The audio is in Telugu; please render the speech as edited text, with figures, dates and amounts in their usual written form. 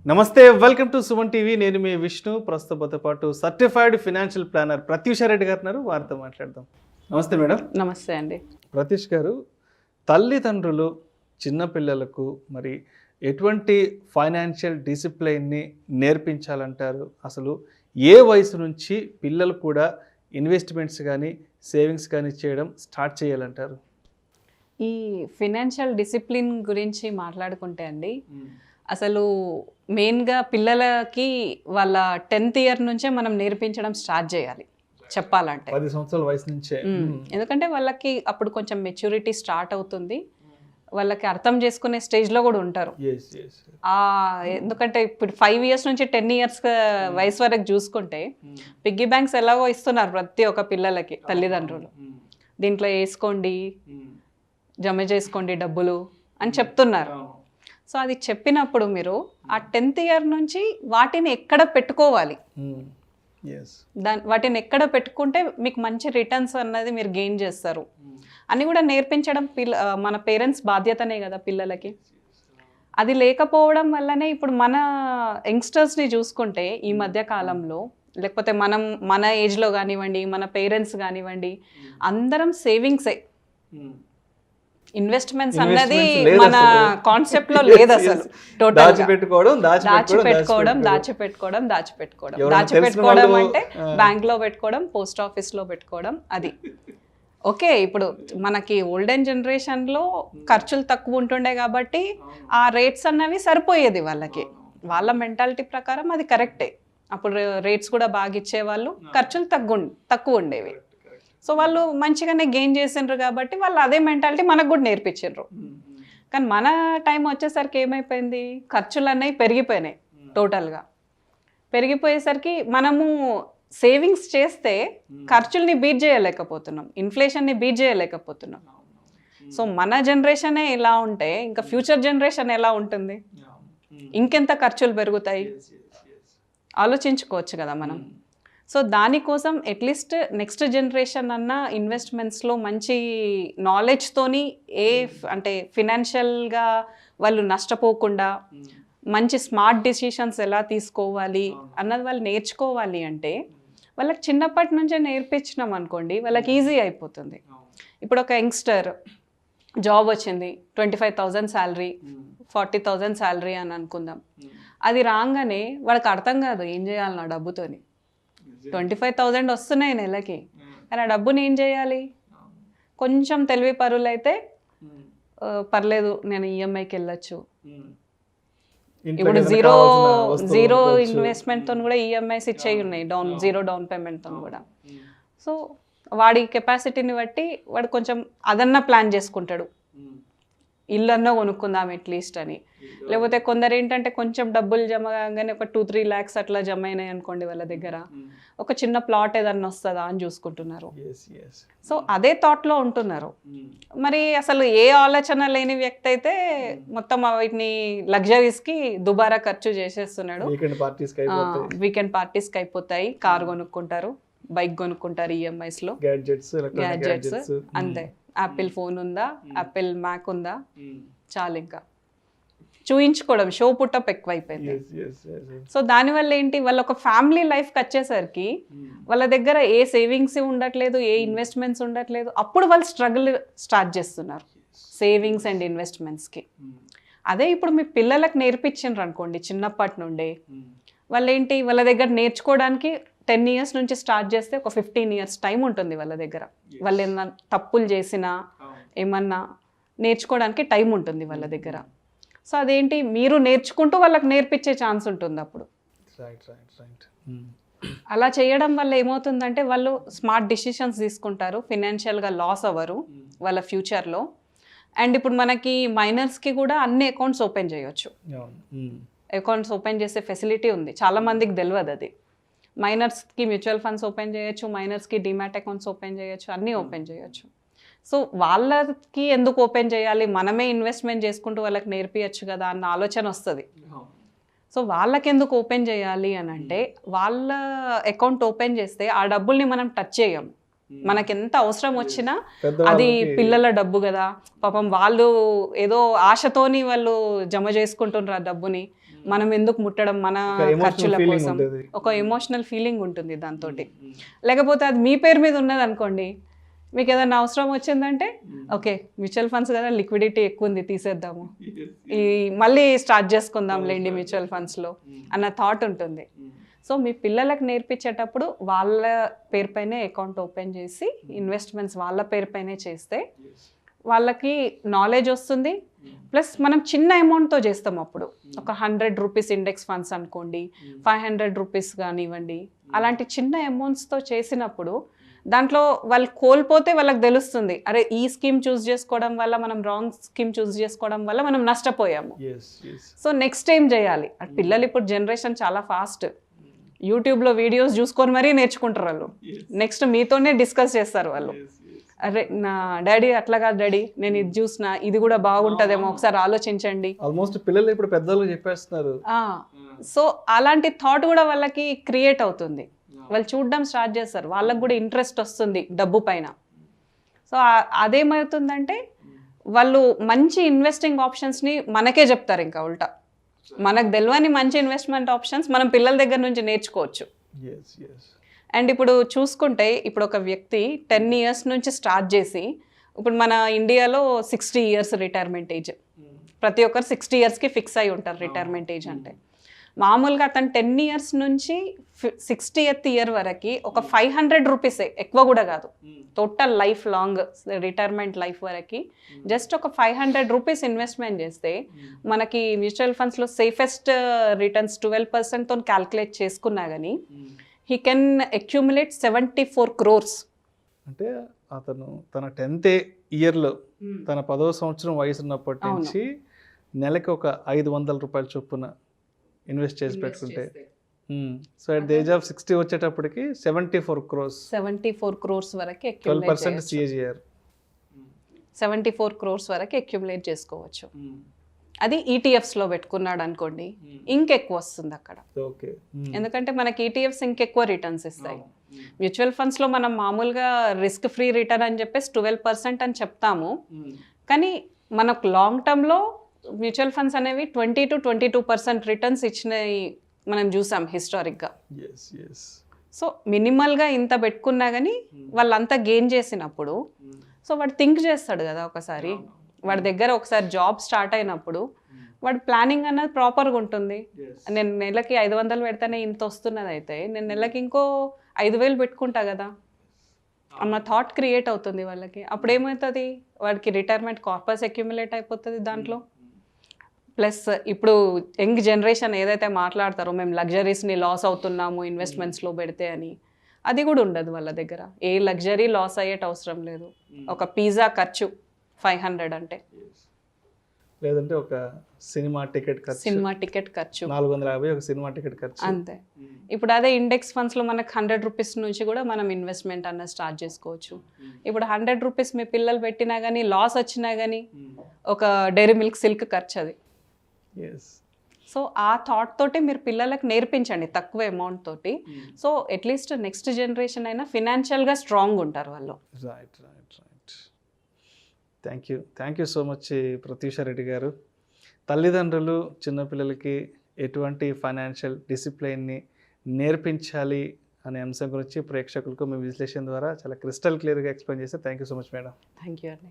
నమస్తే, వెల్కమ్ టు సుమన్ టీవీ. నేను మీ విష్ణు. ప్రస్తుతంతో పాటు certified financial planner Pratyusha Reddy గారు ఉన్నారు. వారితో మాట్లాడదాం. నమస్తే మేడం. నమస్తే అండి. ప్రత్యూష్ గారు, తల్లిదండ్రులు చిన్నపిల్లలకు మరి ఎటువంటి ఫైనాన్షియల్ డిసిప్లైన్ని నేర్పించాలంటారు? అసలు ఏ వయసు నుంచి పిల్లలు కూడా ఇన్వెస్ట్మెంట్స్ కానీ సేవింగ్స్ కానీ చేయడం స్టార్ట్ చేయాలంటారు? ఈ ఫినాన్షియల్ డిసిప్లిన్ గురించి మాట్లాడుకుంటే అండి, అసలు మెయిన్గా పిల్లలకి వాళ్ళ 10th ఇయర్ నుంచే మనం నేర్పించడం స్టార్ట్ చేయాలి చెప్పాలంటే. 10 సంవత్సరాల వయసు నుంచే. ఎందుకంటే వాళ్ళకి అప్పుడు కొంచెం మెచ్యూరిటీ స్టార్ట్ అవుతుంది, వాళ్ళకి అర్థం చేసుకునే స్టేజ్లో కూడా ఉంటారు. ఎందుకంటే ఇప్పుడు 5 years నుంచి 10 years వయసు వరకు చూసుకుంటే పిగ్గీ బ్యాంక్స్ ఎలాగో ఇస్తున్నారు ప్రతి ఒక్క పిల్లలకి తల్లిదండ్రులు. దీంట్లో వేసుకోండి, జమ చేసుకోండి డబ్బులు అని చెప్తున్నారు. సో అది చెప్పినప్పుడు మీరు ఆ 10th ఇయర్ నుంచి వాటిని ఎక్కడ పెట్టుకోవాలి, వాటిని ఎక్కడ పెట్టుకుంటే మీకు మంచి రిటర్న్స్ అన్నది మీరు గెయిన్ చేస్తారు అని కూడా నేర్పించడం మన పేరెంట్స్ బాధ్యతనే కదా పిల్లలకి. అది లేకపోవడం వల్లనే ఇప్పుడు మన యంగ్స్టర్స్ని చూసుకుంటే ఈ మధ్య కాలంలో, లేకపోతే మన ఏజ్లో కానివ్వండి, మన పేరెంట్స్ కానివ్వండి, అందరం సేవింగ్సే. ఇన్వెస్ట్మెంట్స్ అన్నది మన కాన్సెప్ట్ లో లేదు అసలు. దాచిపెట్టుకోవడం అంటే బ్యాంక్ లో పెట్టుకోవడం, పోస్ట్ ఆఫీస్ లో పెట్టుకోవడం. అది ఓకే. ఇప్పుడు మనకి ఓల్డెన్ జనరేషన్ లో ఖర్చులు తక్కువ ఉంటుండే కాబట్టి ఆ రేట్స్ అన్నవి సరిపోయేది వాళ్ళకి. వాళ్ళ మెంటాలిటీ ప్రకారం అది కరెక్టే. అప్పుడు రేట్స్ కూడా బాగా ఇచ్చేవాళ్ళు, ఖర్చులు తక్కువ ఉండేవి. సో వాళ్ళు మంచిగానే గెయిన్ చేసిండ్రు కాబట్టి వాళ్ళు అదే మెంటాలిటీ మనకు కూడా నేర్పించిండ్రు. కానీ మన టైం వచ్చేసరికి ఏమైపోయింది, ఖర్చులు అనేవి పెరిగిపోయినాయి. టోటల్గా పెరిగిపోయేసరికి మనము సేవింగ్స్ చేస్తే ఖర్చుల్ని బీట్ చేయలేకపోతున్నాం, ఇన్ఫ్లేషన్ని బీట్ చేయలేకపోతున్నాం. సో మన జనరేషనే ఇలా ఉంటే ఇంకా ఫ్యూచర్ జనరేషన్ ఎలా ఉంటుంది, ఇంకెంత ఖర్చులు పెరుగుతాయి ఆలోచించుకోవచ్చు కదా మనం. సో దానికోసం అట్లీస్ట్ నెక్స్ట్ జనరేషన్ అన్న ఇన్వెస్ట్మెంట్స్లో మంచి నాలెడ్జ్తోని అంటే ఫినాన్షియల్గా వాళ్ళు నష్టపోకుండా మంచి స్మార్ట్ డిసిషన్స్ ఎలా తీసుకోవాలి అన్నది వాళ్ళు నేర్చుకోవాలి అంటే వాళ్ళకి చిన్నప్పటి నుంచే నేర్పించినాం అనుకోండి, వాళ్ళకి ఈజీ అయిపోతుంది. ఇప్పుడు ఒక యంగ్స్టర్ జాబ్ వచ్చింది, 25,000 శాలరీ, 40,000 శాలరీ అని అనుకుందాం. అది రాగానే వాడికి అర్థం కాదు ఏం చేయాలి నా డబ్బుతోని. 25,000 వస్తున్నాయి నెలకి, కానీ ఆ డబ్బుని ఏం చేయాలి? కొంచెం తెలివి పరులు అయితే పర్లేదు, నేను ఈఎంఐకి వెళ్ళొచ్చు. ఇప్పుడు జీరో ఇన్వెస్ట్మెంట్తో కూడా ఈఎంఐస్ ఇచ్చేవి ఉన్నాయి, జీరో డౌన్ పేమెంట్తో కూడా. సో వాడి కెపాసిటీని బట్టి వాడు కొంచెం అదన్నా ప్లాన్ చేసుకుంటాడు, ఇల్లు అన్నా కొనుక్కుందాం అట్లీస్ట్ అని. లేకపోతే కొందరు ఏంటంటే కొంచెం డబ్బులు జమ కాగానే ఒక 2-3 lakhs అట్లా జమ అయినాయి అనుకోండి, వాళ్ళ దగ్గర ఒక చిన్న ప్లాట్ ఏదన్నా వస్తుందా అని చూసుకుంటున్నారు. సో అదే థాట్లో ఉంటున్నారు. మరి అసలు ఏ ఆలోచన లేని వ్యక్తి అయితే మొత్తం వీటిని లగ్జరీస్కి దుబారా ఖర్చు చేసేస్తున్నాడు. వీకెండ్ పార్టీస్కి అయిపోతాయి, కార్ కొనుక్కుంటారు, బైక్ కొనుక్కుంటారు ఈఎంఐస్లో, గ్యాడ్జెట్స్ అంతే. యాపిల్ ఫోన్ ఉందా, యాపిల్ మ్యాక్ ఉందా, చాలు ఇంకా చూయించుకోవడం, షో పుట్టప్ ఎక్కువైపోయింది. సో దానివల్ల ఏంటి, వాళ్ళ ఒక ఫ్యామిలీ లైఫ్కి వచ్చేసరికి వాళ్ళ దగ్గర ఏ సేవింగ్స్ ఉండట్లేదు, ఏ ఇన్వెస్ట్మెంట్స్ ఉండట్లేదు. అప్పుడు వాళ్ళు స్ట్రగుల్ స్టార్ట్ చేస్తున్నారు సేవింగ్స్ అండ్ ఇన్వెస్ట్మెంట్స్కి. అదే ఇప్పుడు మీ పిల్లలకు నేర్పించిండ్రు అనుకోండి చిన్నప్పటి నుండే, వాళ్ళు ఏంటి వాళ్ళ దగ్గర నేర్చుకోవడానికి 10 years నుంచి స్టార్ట్ చేస్తే ఒక 15 years టైం ఉంటుంది వాళ్ళ దగ్గర. వాళ్ళు ఏమన్నా తప్పులు చేసినా ఏమన్నా నేర్చుకోవడానికి టైం ఉంటుంది వాళ్ళ దగ్గర. సో అదేంటి మీరు నేర్చుకుంటూ వాళ్ళకి నేర్పించే ఛాన్స్ ఉంటుంది అప్పుడు. అలా చేయడం వల్ల ఏమవుతుందంటే వాళ్ళు స్మార్ట్ డిసిషన్స్ తీసుకుంటారు, ఫినాన్షియల్గా లాస్ అవ్వరు వాళ్ళ ఫ్యూచర్లో. అండ్ ఇప్పుడు మనకి మైనర్స్కి కూడా అన్ని అకౌంట్స్ ఓపెన్ చేయొచ్చు. అకౌంట్స్ ఓపెన్ చేసే ఫెసిలిటీ ఉంది, చాలామందికి తెలియదు అది. మైనర్స్కి మ్యూచువల్ ఫండ్స్ ఓపెన్ చేయొచ్చు, మైనర్స్కి డిమాట్ అకౌంట్స్ ఓపెన్ చేయొచ్చు, అన్నీ ఓపెన్ చేయొచ్చు. సో వాళ్ళకి ఎందుకు ఓపెన్ చేయాలి, మనమే ఇన్వెస్ట్మెంట్ చేసుకుంటూ వాళ్ళకి నేర్పించచ్చు కదా అన్న ఆలోచన వస్తుంది. సో వాళ్ళకి ఎందుకు ఓపెన్ చేయాలి అని అంటే, వాళ్ళ అకౌంట్ ఓపెన్ చేస్తే ఆ డబ్బుల్ని మనం టచ్ చేయం, మనకి ఎంత అవసరం వచ్చినా అది పెద్దవాళ్ళకి పిల్లల డబ్బు కదా, పాపం వాళ్ళు ఏదో ఆశతోని వాళ్ళు జమ చేసుకుంటున్నారు ఆ డబ్బుని, మనం ఎందుకు ముట్టడం మన ఖర్చుల ఫీలింగ్ కోసం. ఉంటుంది. ఒక ఎమోషనల్ ఫీలింగ్ ఉంటుంది దాంతో. లేకపోతే అది మీ పేరు మీద ఉన్నది అనుకోండి, మీకు ఏదైనా అవసరం వచ్చిందంటే ఓకే మ్యూచువల్ ఫండ్స్ కదా, లిక్విడిటీ ఎక్కువ ఉంది తీసేద్దాము, ఈ మళ్ళీ స్టార్ట్ చేసుకుందాం లేండి మ్యూచువల్ ఫండ్స్లో అన్న థాట్ ఉంటుంది. సో మీ పిల్లలకు నేర్పించేటప్పుడు వాళ్ళ పేరుపైనే అకౌంట్ ఓపెన్ చేసి ఇన్వెస్ట్మెంట్స్ వాళ్ళ పేరుపైనే చేస్తే వాళ్ళకి నాలెడ్జ్ వస్తుంది. ప్లస్ మనం చిన్న అమౌంట్తో చేస్తాం. అప్పుడు ఒక 100 రూపీస్ ఇండెక్స్ ఫండ్స్ అనుకోండి, 500 రూపీస్ కానివ్వండి, అలాంటి చిన్న అమౌంట్స్తో చేసినప్పుడు దాంట్లో వాళ్ళు కోల్పోతే వాళ్ళకి తెలుస్తుంది, అరే ఈ స్కీమ్ చూస్ చేసుకోవడం వల్ల, మనం రాంగ్ స్కీమ్ చూస్ చేసుకోవడం వల్ల మనం నష్టపోయాము. సో నెక్స్ట్ ఏం చేయాలి. పిల్లలు ఇప్పుడు జనరేషన్ చాలా ఫాస్ట్, యూట్యూబ్లో వీడియోస్ చూసుకొని మరీ నేర్చుకుంటారు వాళ్ళు. నెక్స్ట్ మీతోనే డిస్కస్ చేస్తారు వాళ్ళు, అరే నా డాడీ అట్లా కాదు డాడీ, నేను ఇది చూసిన, ఇది కూడా బాగుంటుందేమో, ఒకసారి ఆలోచించండి. ఆల్మోస్ట్ పిల్లలు ఇప్పుడు పెద్దలు చెప్పేస్తున్నారు. సో అలాంటి థాట్ కూడా వాళ్ళకి క్రియేట్ అవుతుంది, వాళ్ళు చూడడం స్టార్ట్ చేస్తారు, వాళ్ళకి కూడా ఇంట్రెస్ట్ వస్తుంది డబ్బు పైన. సో అదేమవుతుందంటే వాళ్ళు మంచి ఇన్వెస్టింగ్ ఆప్షన్స్ని మనకే చెప్తారు, ఇంకా ఉల్టా మనకు తెలియని మంచి ఇన్వెస్ట్మెంట్ ఆప్షన్స్ మనం పిల్లల దగ్గర నుంచి నేర్చుకోవచ్చు. అండ్ ఇప్పుడు చూసుకుంటే ఇప్పుడు ఒక వ్యక్తి 10 years నుంచి స్టార్ట్ చేసి, ఇప్పుడు మన ఇండియాలో 60 years రిటైర్మెంట్ ఏజ్, ప్రతి ఒక్కరు 60 yearsకి ఫిక్స్ అయి ఉంటారు రిటైర్మెంట్ ఏజ్ అంటే. మామూలుగా అతను 10 years నుంచి 60th year వరకు ఒక 500 రూపీసే, ఎక్కువ కూడా కాదు, total life long retirement life వరకు జస్ట్ ఒక 500 రూపీస్ ఇన్వెస్ట్మెంట్ చేస్తే మనకి మ్యూచువల్ ఫండ్స్లో సేఫెస్ట్ రిటర్న్స్ 12%తో క్యాల్కులేట్ చేసుకున్నా కానీ హీ కెన్ అక్యూములేట్ 74 crores. అంటే అతను తన 10th yearలో తన 10వ సంవత్సరం వయసు ఉన్నప్పటి నుంచి నెలకి ఒక 500 రూపాయల చొప్పున ఇన్వెస్ట్ చేసి పెట్టుకుంటే, so at the age of 60 వచ్చేటప్పటికి 74 crores, 74 crores వరకు 12% CAGR, 74 crores వరకు అక్యుములేట్ చేసుకోవచ్చు. అది ఈటీఎఫ్స్లో పెట్టుకున్నాడు అనుకోండి, ఇంకెక్కువ వస్తుంది అక్కడ. ఎందుకంటే మనకి ఈటీఎఫ్స్ ఇంకెక్కువ రిటర్న్స్ ఇస్తాయి. మ్యూచువల్ ఫండ్స్లో మనం మామూలుగా రిస్క్ ఫ్రీ రిటర్న్ అని చెప్పేసి 12% అని చెప్తాము, కానీ మనకు లాంగ్ టర్మ్లో మ్యూచువల్ ఫండ్స్ అనేవి 20 to 22% రిటర్న్స్ ఇచ్చినవి మనం చూసాం హిస్టారిక్గా. సో మినిమల్గా ఇంత పెట్టుకున్నా కానీ వాళ్ళంతా గెయిన్ చేసినప్పుడు, సో వాడు థింక్ చేస్తాడు కదా ఒకసారి, వాడి దగ్గర ఒకసారి జాబ్ స్టార్ట్ అయినప్పుడు వాడి ప్లానింగ్ అన్నది ప్రాపర్గా ఉంటుంది. నేను నెలకి 500 పెడితేనే ఇంత వస్తున్నది, అయితే నేను నెలకి ఇంకో 5,000 పెట్టుకుంటా కదా అన్న థాట్ క్రియేట్ అవుతుంది వాళ్ళకి. అప్పుడు ఏమవుతుంది, వాడికి రిటైర్మెంట్ కార్పస్ అక్యుములేట్ అయిపోతుంది దాంట్లో. ప్లస్ ఇప్పుడు యంగ్ జనరేషన్ ఏదైతే మాట్లాడతారో మేము లగ్జరీస్ని లాస్ అవుతున్నాము ఇన్వెస్ట్మెంట్స్లో పెడితే అని, అది కూడా ఉండదు వాళ్ళ దగ్గర. ఏ లగ్జరీ లాస్ అయ్యేట అవసరం లేదు. ఒక పిజ్జా ఖర్చు 500 అంటే, లేదంటే ఒక సినిమా టికెట్ ఖర్చు 450, ఒక సినిమా టికెట్ ఖర్చు అంతే. ఇప్పుడు అదే ఇండెక్స్ ఫండ్స్లో మనకు 100 రూపీస్ నుంచి కూడా మనం ఇన్వెస్ట్మెంట్ అన్నది స్టార్ట్ చేసుకోవచ్చు. ఇప్పుడు 100 రూపీస్ మీ పిల్లలు పెట్టినా కానీ లాస్ వచ్చినా కానీ ఒక డైరీ మిల్క్ సిల్క్ ఖర్చు అది. సో ఆ థాట్ తోటి మీరు పిల్లలకు నేర్పించండి తక్కువ అమౌంట్ తోటి. సో అట్లీస్ట్ నెక్స్ట్ జనరేషన్ అయినా ఫినాన్షియల్గా స్ట్రాంగ్ ఉంటారు వాళ్ళు. Right. Thank you so much Pratyusha Reddy గారు. తల్లిదండ్రులు చిన్నపిల్లలకి ఎటువంటి ఫైనాన్షియల్ డిసిప్లైన్ని నేర్పించాలి అనే అంశం గురించి ప్రేక్షకులకు మీ విశ్లేషణ ద్వారా చాలా క్రిస్టల్ క్లియర్గా ఎక్స్ప్లెయిన్ చేస్తే thank you so much madam. Thank you అండి.